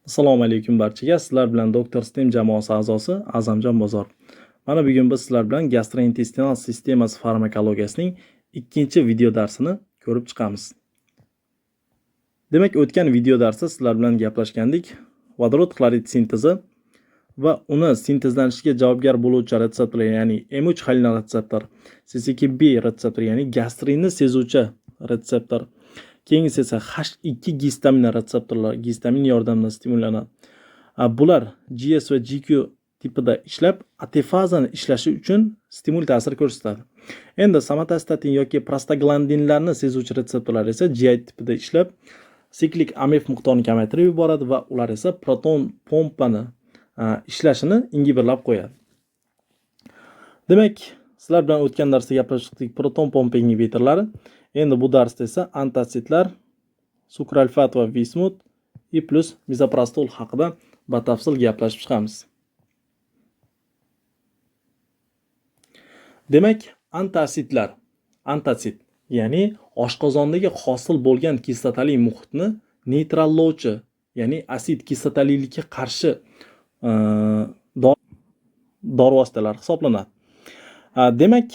Assalomu alaykum barchaga. Sizlar bilan Dr. Stem jamoasi a'zosi A'zamjon Bozor. Mana bugun biz sizlar bilan gastrointestinal sistemasi farmakologiyasining ikkinchi video darsini ko'rib chiqamiz. Demak, o'tgan video darsda sizlar bilan gaplashgandik. Vodorod xlorid sintezi va uni sintezlanishiga javobgar bo'luvchi retseptorlar, ya'ni M3 xolin retseptor, CCK2B retseptor, ya'ni gastrinni sezuvchi retseptor. Keyingisi esa H2 gistamin retseptorlar, gistamin yordamida stimullanadi. Bular GS va GQ tipida ishlab, atefazani ishlashi uchun stimul ta'sir ko'rsatadi. Endi somatostatin yoki prostaglandinlarni sezuvchi retseptorlar esa GI tipida ishlab, siklik AMF miqdorini kamaytirib yuboradi va ular esa proton pompani ishlashini ingiberlab qo'yadi. Demak, sizlar bilan o'tgan darsda gaplashdik proton pompa ingibitorlari. Endi bu darsda esa antasidlar, sukralfat va vismut и plus misoprostol haqida batafsil gaplashib chiqamiz. Demak, antasidlar, antasid, ya'ni oshqozondagi hosil bo'lgan kislotali muhitni neytrallovchi, ya'ni asid kislotalilikka qarshi dori vositalari hisoblanadi. Demak,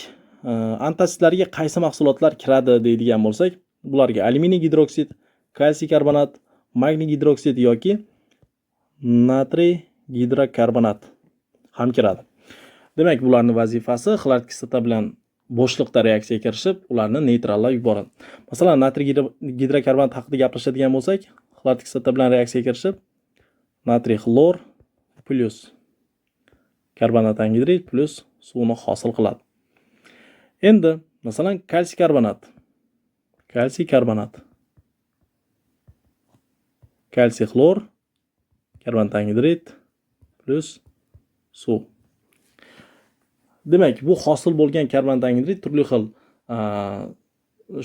antasidlarga qaysi mahsulotlar kiradi deydigan bo'lsak, bularga alyuminiy gidroksid, kalsiy karbonat, magniy gidroksid yoki natriy gidrokarbonat ham kiradi. Demak, bularning vazifasi xlorid kislota bilan bo'shliqda reaksiyaga kirishib, ularni neytrallab yuboradi. Masalan, natriy gidrokarbonat haqida gaplashadigan bo'lsak, xlorid kislota bilan reaksiyaga kirishib, natriy xlor plus karbonat angidrid plus suvni hosil qiladi. Endi, masalan, kalsiy karbonat, kalsiy xlor, karbonat angidrid plus suv. Demak, bu hosil bo'lgan karbonat angidrid turli xil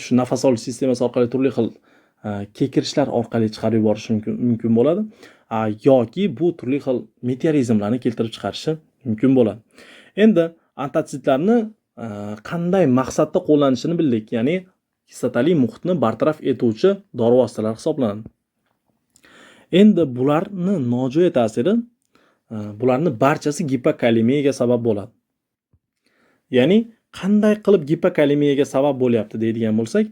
shu nafas olish sistemasi orqali turli xil kekirishlar orqali chiqarib yuborish mumkin bo'ladi, yoki bu turli xil meteorizmlarni keltirib chiqarishi mumkin bo'ladi. Endi antasidlarni qanday maqsadda qo'llanishini bildik, ya'ni kislotali muhitni bartaraf etuvchi dori vositalar hisoblanadi. Endi bularni nojo'ya ta'siri, bularni barchasi gipokalemiyaga sabab bo'ladi. Ya'ni qanday qilib gipokalemiyaga sabab bo'lyapti deydigan bo'lsak,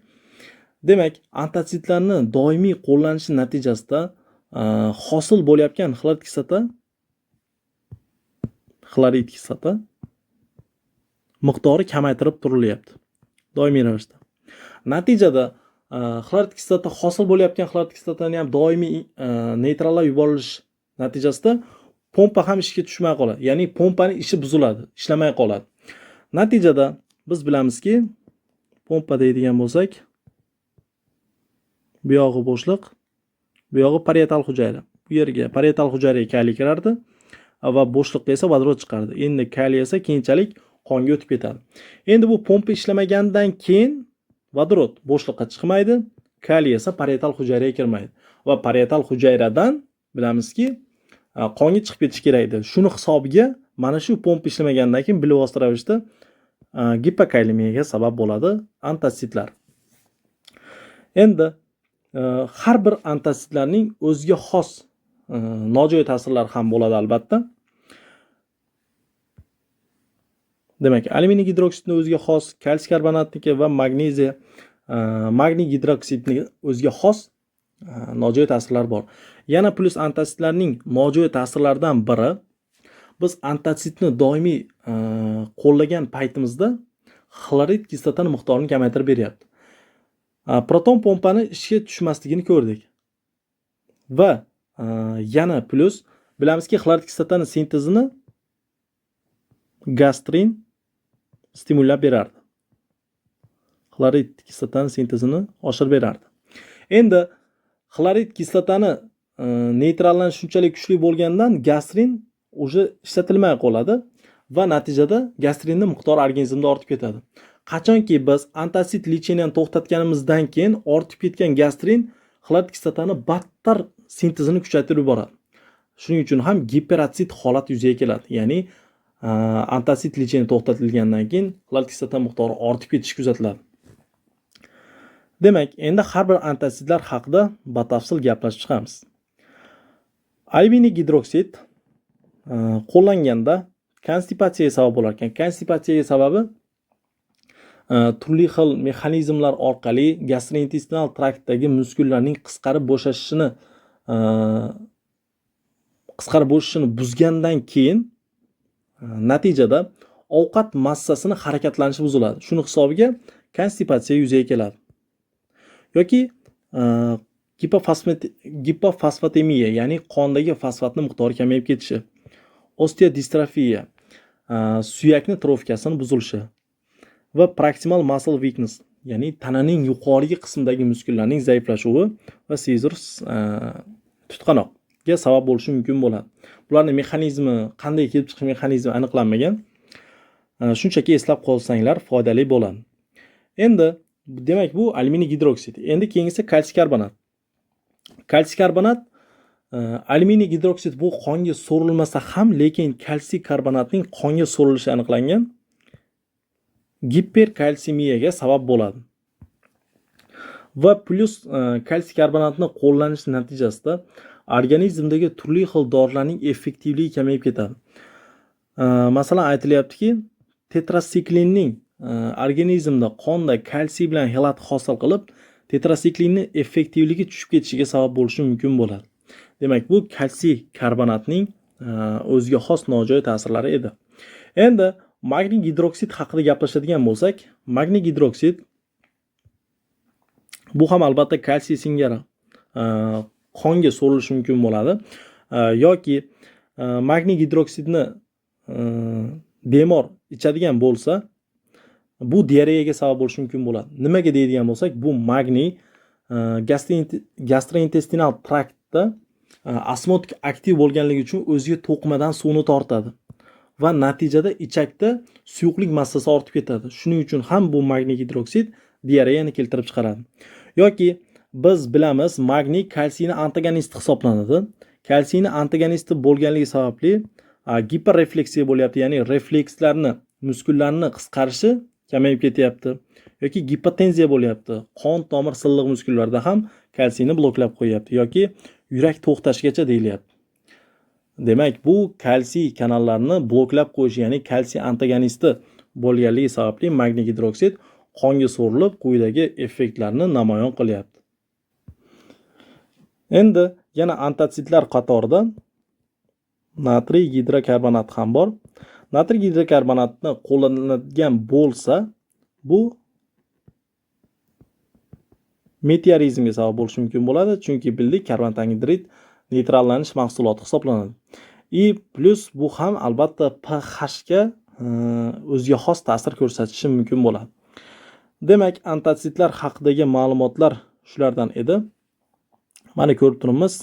demak, antasidlarni doimiy qo'llanishi natijasida hosil bo'layotgan xlorid kislota miqdori kamaytirib turilyapti doimiy ravishda. Natijada xlorid kislota hosil bo'layotgan xlorid kislotani ham doimiy neytrallab yuborilish natijasida pompa ham ishga tushmay qoladi. Ya'ni pompaning ishi buziladi, ishlamay qoladi. Natijada biz bilamizki, pompa deydigan bo'lsak, bu yog'i bo'shliq, bu yog'i parietal hujayra. Bu yerga parietal hujayraga kaliy kirardi va bo'shliqqa esa vodorod chiqardi. Endi kaliy esa keyinchalik qonga o'tib ketadi. Endi bu pompa ishlamagandan keyin vodorod bo'shliqqa chiqmaydi, kaliy esa parietal hujayraga kirmaydi va parietal hujayradan bilamizki, qonga chiqib ketish kerak edi. Shuni hisobiga mana shu pompa ishlamagandan keyin bilvosita ravishda gipokalemiyaga sabab bo'ladi antasidlar. Endi har bir antasidlarning o'ziga xos nojo'ya ta'sirlari ham bo'ladi albatta. Demak, alyuminiy gidroksidni o'ziga xos, kalsiy karbonatniki va magniy gidroksidning o'ziga xos nojo'ya ta'sirlar bor. Yana plus antasidlarning nojo'ya ta'sirlaridan biri, biz antasidni doimiy qo'llagan paytimizda xlorid kislotani miqdorini kamaytirib beryapti. Proton pompani ishga tushmasligini ko'rdik. Va yana plus bilamizki, xlorid kislotani sintezini gastrin stimullab berardi. Xlorid kislotani sintezini oshirib berardi. Endi xlorid kislotani neytrallanish shunchalik kuchli bo'lgandan gastrin уже ishlatilmay qoladi va natijada gastrinning miqdori organizmda ortib ketadi. Qachonki biz antasid lecheniyani to'xtatganimizdan keyin ortib ketgan gastrin xlorid kislotani battar sintezini kuchaytirib yuboradi. Shuning uchun ham giperatsid holat yuzaga keladi. Ya'ni antasid lecheniya to'xtatilgandan keyin xlorid kislota miqdori ortib ketishi kuzatiladi. Demak, endi har bir antasidlar haqida batafsil gaplashib chiqamiz. Alyuminiy gidroksid qo'llanganda konstipatsiyaga sabab bo'lar ekan. Konstipatsiyaga sababi turli xil mexanizmlar orqali gastrointestinal traktdagi muskullarning qisqarib bo'shashini buzgandan keyin natijada ovqat massasini harakatlanishi buziladi. Shuni hisobiga konstipatsiya yuzaga keladi. Yoki gipofosfatemiya, ya'ni qondagi fosfatning miqdori kamayib ketishi, osteodistrofiya, suyakni trofikasini buzilishi va proximal muscle weakness, ya'ni tananing yuqorgi qismidagi muskullarning zaiflashuvi va sezurs tutqanoqga sabab bo'lishi mumkin bo'ladi. Bularning mexanizmi, qanday kelib chiqish mexanizmi aniqlanmagan. Shunchaki eslab qolsanglar foydali bo'ladi. Endi demak bu alyuminiy gidroksid. Endi keyingisi kalsiy karbonat. Kalsiy karbonat alyuminiy gidroksid bu qonga so'rilmasa ham, lekin kalsiy karbonatning qonga so'rilishi aniqlangan giperkalsimiyaga sabab bo'ladi. Va plus kalsiy karbonatni qo'llanish natijasida organizmdagi turli xil dorilarning effektivligi kamayib ketadi. Masalan, aytilyaptiki, tetrasiklinning organizmda qonda kalsiy bilan xelat hosil qilib, tetrasiklinning effektivligi tushib ketishiga sabab bo'lishi mumkin bo'ladi. Demak, bu kalsiy karbonatning o'ziga xos nojo'ya ta'sirlari edi. Endi magniy gidroksid haqida gaplashadigan bo'lsak, magniy gidroksid bu ham albatta kalsiy singari qonga so'rilishi mumkin bo'ladi. Yoki magniy gidroksidni bemor ichadigan bo'lsa, bu diareyaga sabab bo'lishi mumkin bo'ladi. Nimaga deydigan bo'lsak, bu magniy gastrointestinal traktda osmotik aktiv bo'lganligi uchun o'ziga to'qimadan suvni tortadi va natijada ichakda suyuqlik massasi ortib ketadi. Shuning uchun ham bu magniy gidroksid diareyani keltirib chiqaradi. Yoki biz bilamiz, magniy kalsiyni antagonisti hisoblanadi. Kalsiyni antagonisti bo'lganligi sababli giperrefleksiya bo'lyapti, ya'ni reflekslarni, muskullarni qisqarishi kamayib ketyapti. Yoki gipotenziya bo'lyapti. Qon tomir silliq muskullarda ham kalsiyni bloklab qo'yapti yoki yurak to'xtashigacha deyilyapti. Demak, bu kalsiy kanallarni bloklab qo'yish, ya'ni kalsiy antagonisti bo'lganligi sababli magniy gidroksid qonga so'rilib, quyidagi effektlarni namoyon qilyapti. Endi yana antotsidlar qatorida natriy gidrokarbonat ham bor. Natriy gidrokarbonatni qo'llanadigan bo'lsa, bu meteorizmga sabab bo'lishi mumkin bo'ladi, chunki bildik, karbonat angidrid neytrallanish mahsuloti hisoblanadi. Plus bu ham albatta pH ga o'ziga xos ta'sir ko'rsatishi mumkin bo'ladi. Demak, antotsidlar haqidagi ma'lumotlar shulardan edi. Mana ko'rib turibmiz,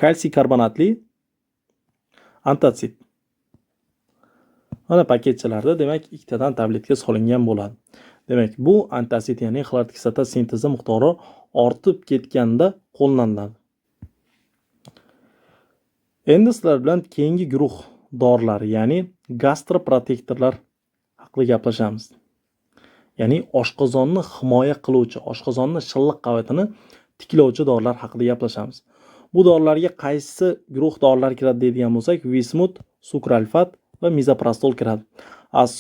kalsiy karbonatli antotsid. Mana paketchalarda demak ikkitadan tabletga solingan bo'ladi. Demak, bu antotsid, ya'ni xlorid kislota sintezi miqdori ortib ketganda qo'llaniladi. Endi sizlar bilan keyingi guruh dorilar, ya'ni gastroprotektorlar haqida gaplashamiz. Ya'ni oshqozonni himoya qiluvchi, oshqozonni shilliq qavatini tiklovchi dorilar haqida gaplashamiz. Bu dorilarga qaysi guruh dorilar kiradi deydigan bo'lsak, vismut, sukralfat va mizoprostol kiradi.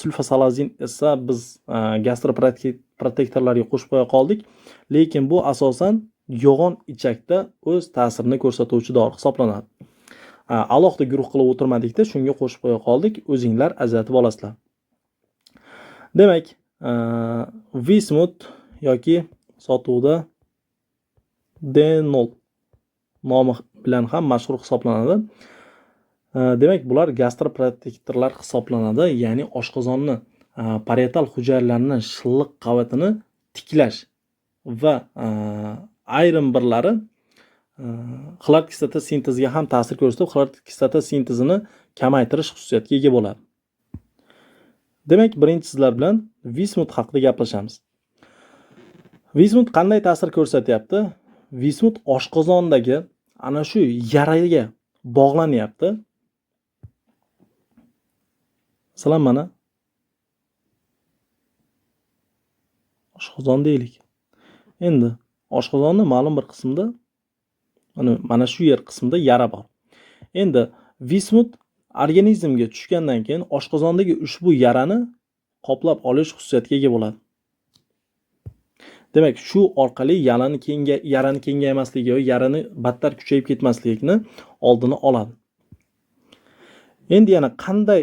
Sulfasalazin esa biz gastroprotektorlarga qo'shib qo'ya qoldik, lekin bu asosan yo'g'on ichakda o'z ta'sirini ko'rsatuvchi dori hisoblanadi. Alohida guruh qilib o'tirmadikda, shunga qo'shib qo'ya qoldik, o'zinglar ajratib olasizlar. Demak, vismut yoki sotuvda D0 nomi bilan ham mashhur hisoblanadi. Demak, bular gastroprotektorlar hisoblanadi, ya'ni oshqozonni parietal hujayralarning shilliq qavatini tiklash va ayrim birlari xlorid kislota sinteziga ham ta'sir ko'rsatib, xlorid kislota sintezini kamaytirish xususiyatiga ega bo'ladi. Demak, birinchi sizlar bilan vismut haqida gaplashamiz. Vismut qanday ta'sir ko'rsatyapti? Vismut oshqozondagi ana shu yaraga bog'lanyapti. Masalan, mana oshqozon deylik. Endi oshqozonni ma'lum bir qismida, mana shu yer qismida yara bor. Endi vismut organizmga tushgandan keyin oshqozondagi ushbu yarani qoplab olish xususiyatiga ega bo'ladi. Demak, shu orqali yarani kengaymasligi va yarani battar kuchayib ketmasligini oldini oladi. Endi yana qanday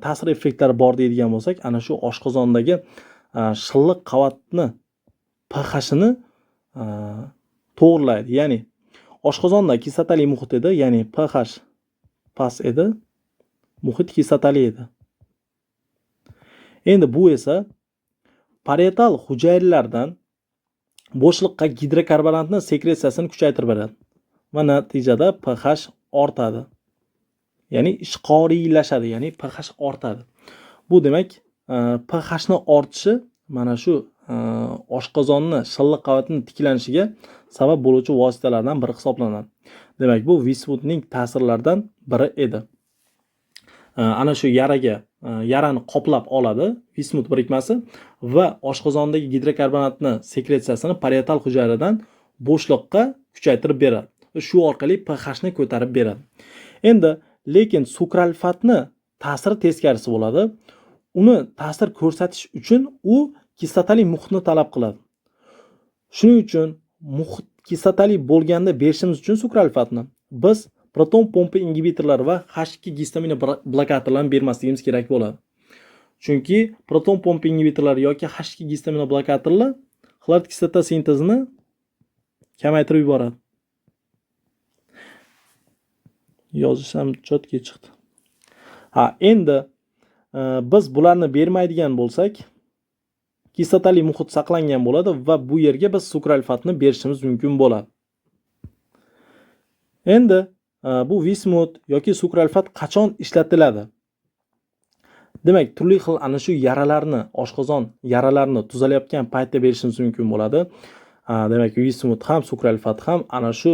ta'sir effektlari bor deydigan bo'lsak, ana shu oshqozondagi shilliq qavatni pH-ni to'g'rilaydi. Ya'ni oshqozonda kislotali muhit edi, ya'ni pH past edi, muhit kislotali edi. Endi bu esa parietal hujayralardan bo'shliqqa gidrokarbonatni sekretsiyasini kuchaytirib beradi va natijada pH ortadi. Ya'ni ishqoriylashadi, ya'ni pH ortadi. Bu demak, pH ni ortishi mana shu oshqozonni shilliq qavatining tiklanishiga sabab bo'luvchi vositalardan biri hisoblanadi. Demak, bu vismutning ta'sirlaridan biri edi. Ana shu yarani qoplab oladi vismut birikmasi va oshqozondagi gidrokarbonatni sekretsiyasini parietal hujayradan bo'shliqqa kuchaytirib beradi. Shu orqali pH ni ko'tarib beradi. Endi lekin sukralfatni ta'siri teskarisi bo'ladi. Uni ta'sir ko'rsatish uchun u kislotali muhitni talab qiladi. Shuning uchun muhit kislotali bo'lganda berishimiz uchun sukralfatni biz proton pompa ingibitorlari va H2 gistamina blokatorlarini bermasligimiz kerak bo'ladi. Chunki proton pompa ingibitorlari yoki H2 gistamina blokatorlar xlorid kislota sintezini kamaytirib yuboradi. Yozishim chotga chiqdi. Endi biz bularni bermaydigan bo'lsak, kislotali muhit saqlangan bo'ladi va bu yerga biz sukralfatni berishimiz mumkin bo'ladi. Endi bu vismut yoki sukralfat qachon ishlatiladi? Demak, turli xil ana shu yaralarni, oshqozon yaralarini tuzalayotgan paytda berishimiz mumkin bo'ladi. Demak, vismut ham, sukralfat ham ana shu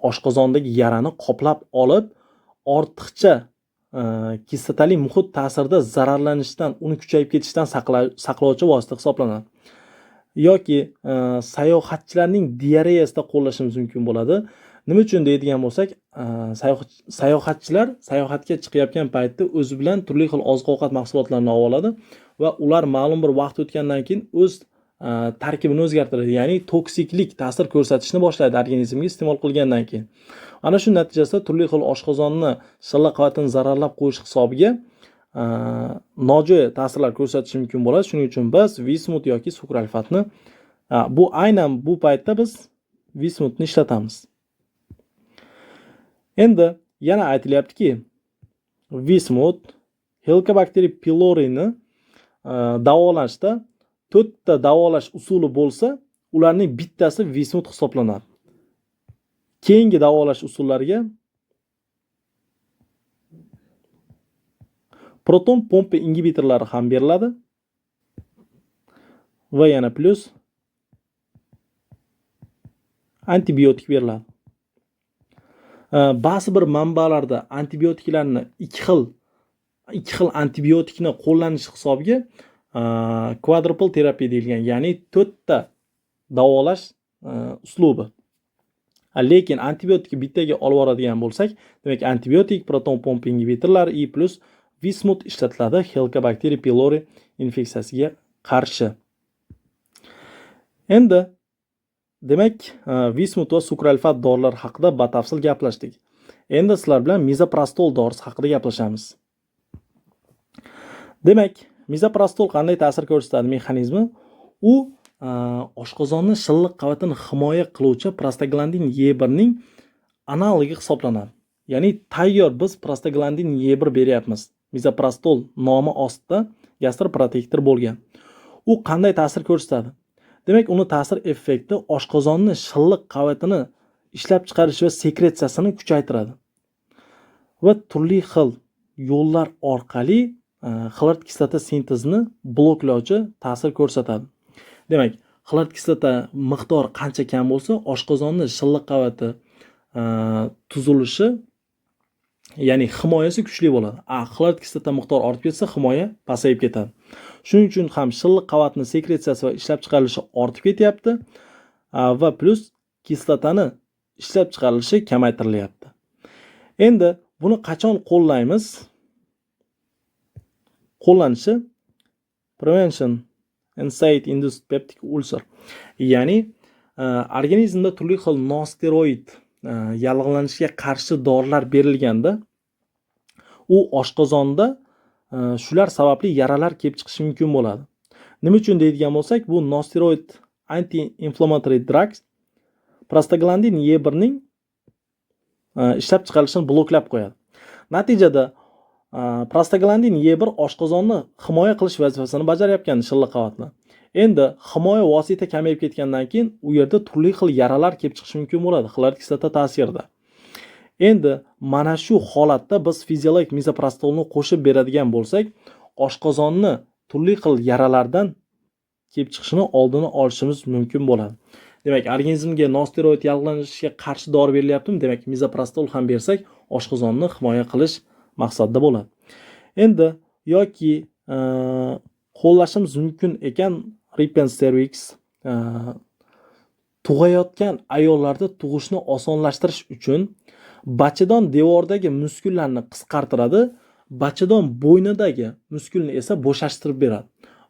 oshqozondagi yarani qoplab olib, ortiqcha kislotali muhit ta'sirida zararlanishdan, uni kuchayib ketishdan saqlovchi vosita hisoblanadi. Yoki sayohatchilarning diareyasida qo'llashimiz mumkin bo'ladi. Nima uchun deydigan bo'lsak, sayohatchilar sayohatga chiqayotgan paytda o'zi bilan turli xil oziq-ovqat mahsulotlarini olib oladi va ular ma'lum bir vaqt o'tgandan keyin o'z tarkibini o'zgartiradi, ya'ni toksiklik ta'sir ko'rsatishni boshlaydi organizmga iste'mol qilgandan keyin. Ana shu natijasida turli xil oshqozonni shilliq qavatini zararlab qo'yish hisobiga nojo'ya ta'sirlar ko'rsatishi mumkin bo'ladi. Shuning uchun biz vismut yoki sukralfatni aynan bu paytda biz vismutni ishlatamiz. Endi yana aytilyaptiki, vismut Helicobacter pylorini davolashda 4 ta davolash usuli bo'lsa, ularning bittasi vismut hisoblanadi. Keyingi davolash usullariga proton pompa ingibitorlari ham beriladi va yana plus antibiotik beriladi. Ba'zi bir manbalarda antibiotiklarni ikki xil antibiotikni qo'llanish hisobiga quadruple terapiya deyilgan, ya'ni 4 ta davolash uslubi. Lekin antibiotikni bittaga olib boradigan bo'lsak, demak antibiotik, proton pompa ingibitorlar plus vismut ishlatiladi Helicobacter pylori infeksiyasiga qarshi. Endi demak, vismut va sukralfat dorilar haqida batafsil gaplashdik. Endi sizlar bilan misoprostol dorisi haqida gaplashamiz. Demak, misoprostol qanday ta'sir ko'rsatadi mexanizmi? U oshqozonni shilliq qavatini himoya qiluvchi prostaglandin E1 ning analogi hisoblanadi. Ya'ni tayyor biz prostaglandin E1 beryapmiz. Misoprostol nomi ostida gastroprotektor bo'lgan. U qanday ta'sir ko'rsatadi? Demak, uni ta'sir effekti oshqozonni shilliq qavatini ishlab chiqarish va sekretsiyasini kuchaytiradi. Va turli xil yo'llar orqali xlorid kislota sintezini bloklovchi ta'sir ko'rsatadi. Demak, xlorid kislota miqdori qancha kam bo'lsa, oshqozonni shilliq qavati tuzilishi, ya'ni himoyasi kuchli bo'ladi. Xlorid kislota miqdori ortib ketsa, himoya pasayib ketadi. Shuning uchun ham shilliq qavatni sekretsiyasi va ishlab chiqarilishi ortib ketyapti va plus kislotani ishlab chiqarilishi kamaytirilyapti. Endi buni qachon qo'llaymiz? Qo'llanishi prevention NSAID induced peptic ulcer, ya'ni organizmda turli xil nosteroid yallig'lanishga qarshi dorilar berilganda u oshqozonda shular sababli yaralar kelib chiqishi mumkin bo'ladi. Nima uchun deydigan bo'lsak, bu nosteroid anti-inflammatory drugs prostaglandin E1 ning ishlab chiqarilishini bloklab qo'yadi. Natijada prostaglandin E1 oshqozonni himoya qilish vazifasini bajarayotgan shilliq qavatni. Endi himoya vosita kamayib ketgandan keyin u yerda turli xil yaralar kelib chiqishi mumkin bo'ladi xlorid kislota ta'sirida. Endi mana shu holatda biz fiziologik mizoprostolni qo'shib beradigan bo'lsak, oshqozonni turli xil yaralardan kelib chiqishini oldini olishimiz mumkin bo'ladi. Demak, organizmga nosteroid yallig'lanishga qarshi dori berilyaptimi? Demak, mizoprostol ham bersak, oshqozonni himoya qilish maqsadida bo'ladi. Endi yoki qo'llashimiz mumkin ekan Ripens cervix tug'ayotgan ayollarda tug'ishni osonlashtirish uchun bachadon devordagi muskullarni qisqartiradi, bachadon bo'ynidagi muskulni esa bo'shashtirib beradi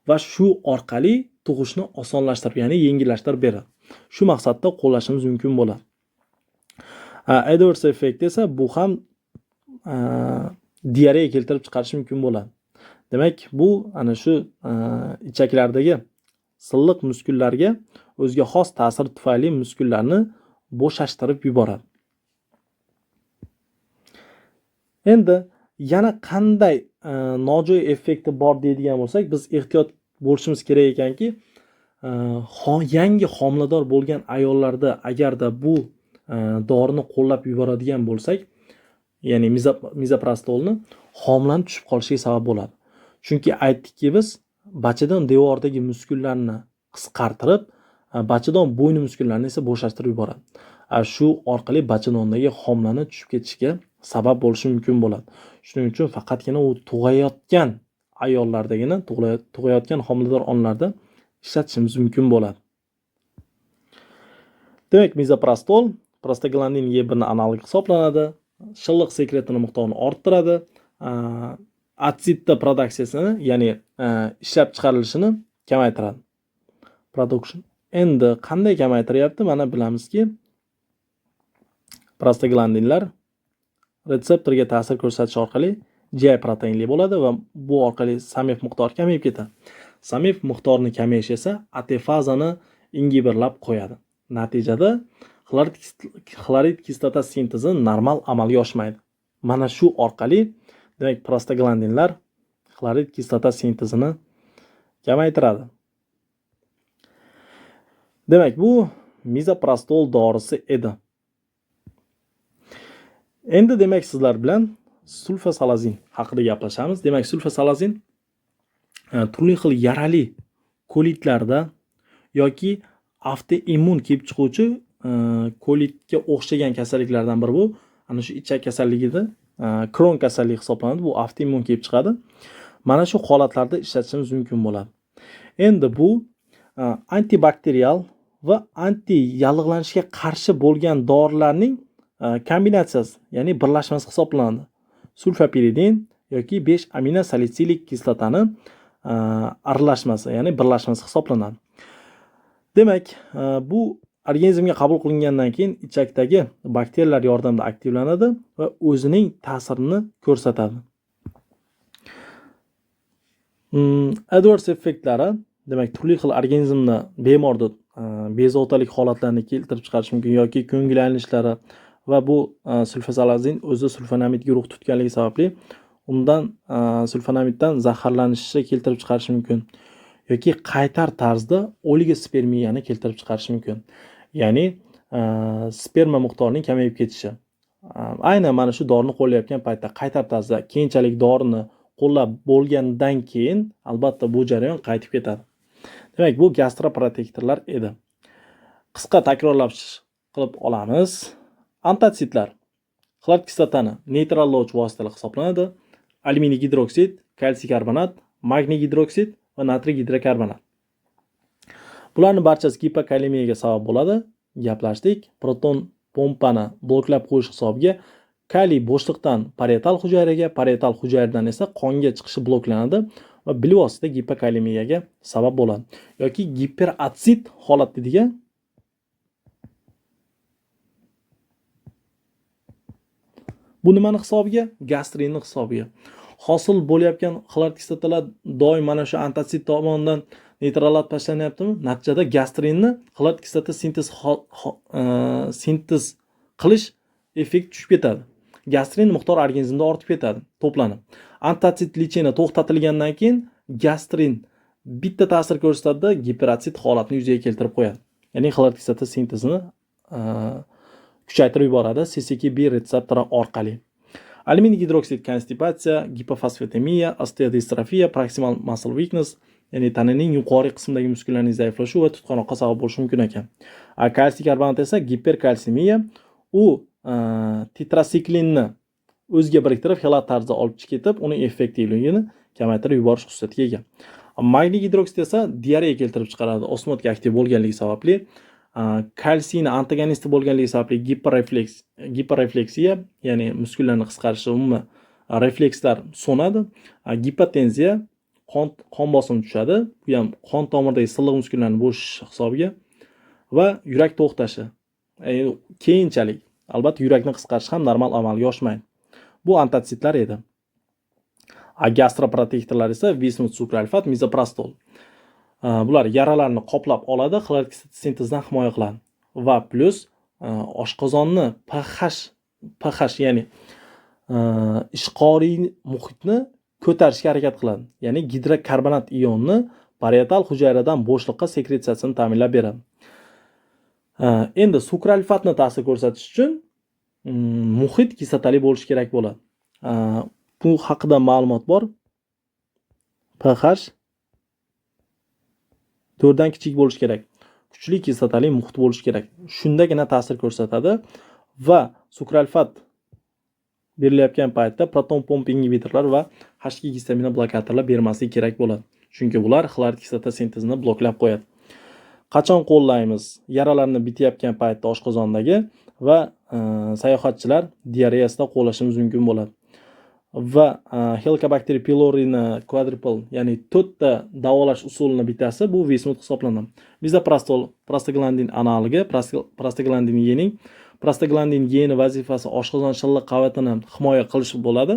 va shu orqali tug'ishni osonlashtirib, ya'ni yengillashtirib beradi. Shu maqsadda qo'llashimiz mumkin bo'ladi. Adverse effect esa bu ham diareya keltirib chiqarishi mumkin bo'ladi. Demak, bu ana shu ichaklardagi silliq muskullarga o'ziga xos ta'sir tufayli muskullarni bo'shashtirib yuboradi. Endi yana qanday nojo'ya effekti bor deydigan bo'lsak, biz ehtiyot bo'lishimiz kerak ekanki, yangi homilador bo'lgan ayollarda agarda bu dorini qo'llab yuboradigan bo'lsak, ya'ni mizoprostolni, homilani tushib qolishiga sabab bo'ladi. Chunki aytdikki, biz bachadon devordagi muskullarni qisqartirib, bachadon bo'yni muskullarini esa bo'shashtirib yuboradi. Shu orqali bachadondagi homilani tushib ketishiga sabab bo'lishi mumkin bo'ladi. Shuning uchun faqatgina u tug'ayotgan ayollardagina, tug'ayotgan homilador onalarda ishlatishimiz mumkin bo'ladi. Demak, mizoprostol prostaglandin E1 ning analogi hisoblanadi. Shilliq sekretini miqdorini orttiradi. Atsidda produksiyasini, ya'ni ishlab chiqarilishini kamaytiradi. Production. Endi qanday kamaytiryapti? Mana bilamizki, prostaglandinlar retseptorga ta'sir ko'rsatish orqali GI proteinli bo'ladi va bu orqali samif miqdori kamayib ketadi. Samif miqdorining kamayishi esa atefazani ingiberlab qo'yadi. Natijada xlorid kislota sintezi normal amalga oshmaydi. Mana shu orqali, demak, prostaglandinlar xlorid kislota sintezini kamaytiradi. Demak, bu mizoprostol dorisi edi. Endi demak, sizlar bilan sulfasalazin haqida gaplashamiz. Demak, sulfasalazin turli xil yarali kolitlarda yoki avtoimmun kelib chiquvchi kolitga o'xshagan kasalliklardan biri bu. Ana shu ichak kasalligida Crohn kasalligi hisoblanadi. Bu avtoimmun kelib chiqadi. Mana shu holatlarda ishlatishimiz mumkin bo'ladi. Endi bu antibakterial va anti yallig'lanishga qarshi bo'lgan dorilarning kombinatsiyasi, ya'ni birlashmasi hisoblanadi. Sulfapiridin yoki 5 aminosalitsilik kislotani aralashmasi, ya'ni birlashmasi hisoblanadi. Demak, bu organizmga qabul qilingandan keyin ichakdagi bakteriyalar yordamida aktivlanadi va o'zining ta'sirini ko'rsatadi. Adverse effektlari, demak, turli xil organizmni bemorda bezovtalik holatlarini keltirib chiqarishi mumkin yoki ko'ngil aylanishlari va bu sulfasalazin o'zi sulfonamid guruh tutganligi sababli undan sulfonamiddan zaharlanishni keltirib chiqarishi mumkin yoki qaytar tarzda oligospermiyani keltirib chiqarishi mumkin. Ya'ni sperma miqdorining kamayib ketishi. Aynan mana shu dorini qo'llayotgan paytda qaytar tarzda keyinchalik dorini qo'llab bo'lgandan keyin albatta bu jarayon qaytib ketadi. Demak, bu gastroprotektorlar edi. Qisqa takrorlab qilib olamiz. Antatsidlar xlorid kislotani neytrallovchi vositalar hisoblanadi. Alyuminiy gidroksid, kalsiy karbonat, magniy gidroksid va natriy gidrokarbonat. Bularning barchasi gipokalemiyaga sabab bo'ladi. Gaplashdik. Proton pompani bloklab qo'yish hisobiga kaliy bo'shliqdan parietal hujayraga, parietal hujayradan esa qonga chiqishi bloklanadi va bilvosita gipokalemiyaga sabab bo'ladi. Yoki giperatsid holatiga bu nimani hisobiga? Gastrinning hisobiga. Hosil bo'layotgan xlorid kislotalar doim mana shu antitsid tomonidan neytrallab tashlanyaptimi? Natijada gastrinni xlorid kislota sintez qilish effekt tushib ketadi. Gastrin miqdori organizmda ortib ketadi, to'planib. Antitsid licheni to'xtatilgandan keyin gastrin bitta ta'sir ko'rsatadi, giperatsid holatni yuzaga keltirib qo'yadi. Ya'ni xlorid kislota sintezini kuchaytirib yuboradi CCK1 retseptori orqali. Alyuminiy gidroksid konstipatsiya, gipofosfatemiya, osteodistrofiya, proximal muscle weakness, ya'ni tananing yuqori qismidagi muskullarning zaiflashuvi va tutqanoqqa sabab bo'lishi mumkin ekan. Kalsiy karbonat esa giperkalsemiya, u tetrasiklinni o'ziga biriktirib, xelat tarzda olib ketib, uning effektivligini kamaytirib yuborish xususiyatiga ega. Magniy gidroksid esa diareya keltirib chiqaradi, osmotik aktiv bo'lganligi sababli. Kalsiyni antagonisti bo'lganligi sababli giperrefleksiya, ya'ni muskullarni qisqarishi, umuman reflekslar so'nadi. Gipotenziya, qon bosimi tushadi. Bu ham qon tomiridagi silliq muskullarni bo'shish hisobiga va yurak to'xtashi. Keyinchalik albatta yurakni qisqarish ham normal amalga oshmaydi. Bu antitsidlar edi. Gastroprotektorlar esa vismut, sukralfat, mizoprastol. Bular yaralarni qoplab oladi, xlorid kislota sintezdan himoya qiladi. Va plus oshqozonni pH ya'ni ishqoriy muhitni ko'tarishga harakat qiladi. Ya'ni gidrokarbonat ionni parietal hujayradan bo'shliqqa sekretsiyasini ta'minlab beradi. Endi sukralfatni ta'sir ko'rsatish uchun muhit kislotali bo'lishi kerak bo'ladi. Bu haqida ma'lumot bor. pH 4 dan kichik bo'lishi kerak. Kuchli kislotali muhit bo'lishi kerak. Shundagina ta'sir ko'rsatadi va sukralfat berilayotgan paytda proton pompa ingibitorlar va H2 histamina blokatorlar bermasligi kerak bo'ladi. Chunki bular xlorid kislota sintezini bloklab qo'yadi. Qachon qo'llaymiz? Yaralarni bityapgan paytda oshqozondagi va sayohatchilar diareyasida qo'llashimiz mumkin bo'ladi. Va Helicobacter pylori quadruple, ya'ni 4 ta davolash usulining bittasi bu vismut hisoblanadi. Mizoprastol prostaglandin analogi, prostaglandin yening. Prostaglandin yeni vazifasi oshqozon shilliq qavatini himoya qilish bo'ladi.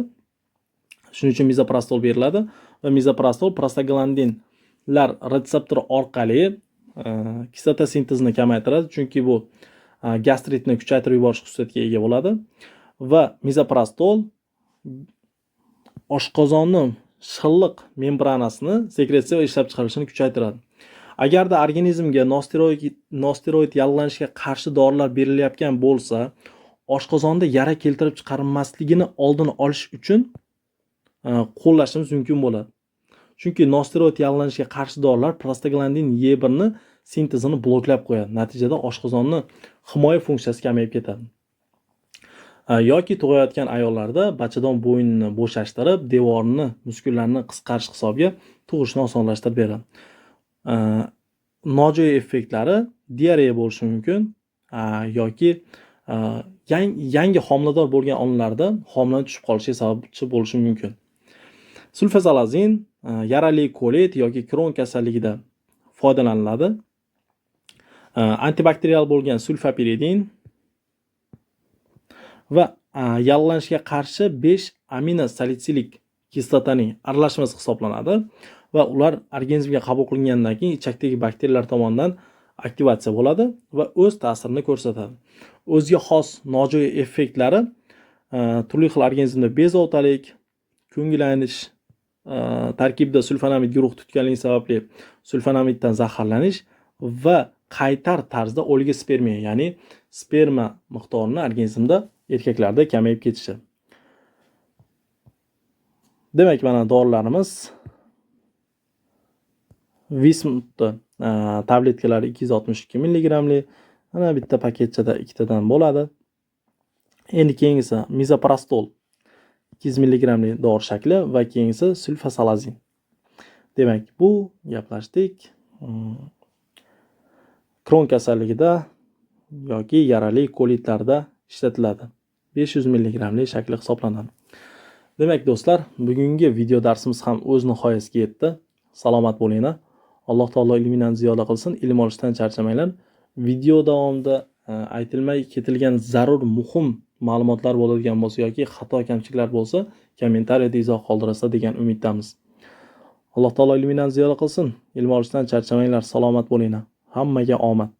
Shuning uchun mizoprastol beriladi va mizoprastol prostaglandinlar retseptori orqali kislota sintezini kamaytiradi, chunki bu gastritni kuchaytirib yuborish xususiyatiga ega bo'ladi va mizoprastol oshqozonni shilliq membranasini sekretsiya va ishlab chiqarishini kuchaytiradi. Agarda organizmga nosteroid yallig'lanishga qarshi dorilar berilayotgan bo'lsa, oshqozonda yara keltirib chiqarmasligini oldini olish uchun qo'llashimiz mumkin bo'ladi. Chunki nosteroid yallig'lanishga qarshi dorilar prostaglandin Y1 ni sintezini bloklab qo'yadi. Natijada oshqozonni himoya funksiyasi kamayib ketadi. Yoki tug'ayotgan ayollarda bachadon bo'ynini bo'shashtirib, devorni, muskullarni qisqarish hisobiga tug'ishni osonlashtirib beradi. Nojo'ya effektlari diareya bo'lishi mumkin yoki yangi homilador bo'lgan onalarda homilani tushib qolishiga sababchi bo'lishi mumkin. Sulfazolazin yarali kolit yoki Crohn kasalligida foydalaniladi. Antibakterial bo'lgan sulfapiridin va yallig'lanishga qarshi 5 aminosalitsilik kislotaning aralashmasi hisoblanadi va ular organizmga qabul qilingandan keyin ichakdagi bakteriyalar tomonidan aktivatsiya bo'ladi va o'z ta'sirini ko'rsatadi. O'ziga xos nojo'ya effektlari turli xil organizmda bezovtalik, ko'ngillanish, tarkibida sulfonamid guruh tutganligi sababli sulfonamiddan zaharlanish va qaytar tarzda oligospermiya, ya'ni sperma miqdorini organizmda erkaklarda kamayib ketishi. Demak, mana dorilarimiz Vismut tabletkalari 262 mg, mana bitta paketchada ikkitadan bo'ladi. Endi keyingisi mizoprastol 200 mg dori shakli va keyingisi sulfasalazin. Demak, bu gaplashdik. Kron kasalligida yoki yarali kolitlarda ishlatiladi. 500 mg shakli hisoblanadi. Demak do'stlar, bugungi video darsimiz ham o'z nihoyasiga yetdi. Salomat bo'linglar. Alloh taolo ilmidan ziyoda qilsin, ilm olishdan charchamanglar. Video davomida aytilmay ketilgan zarur muhim ma'lumotlar bo'ladigan bo'lsa yoki xato kamchiliklar bo'lsa, kommentariyada izoh qoldirasiz degan umiddamiz. Alloh taolo ilmidan ziyoda qilsin, ilm olishdan charchamanglar, salomat bo'linglar. Hammaga omad.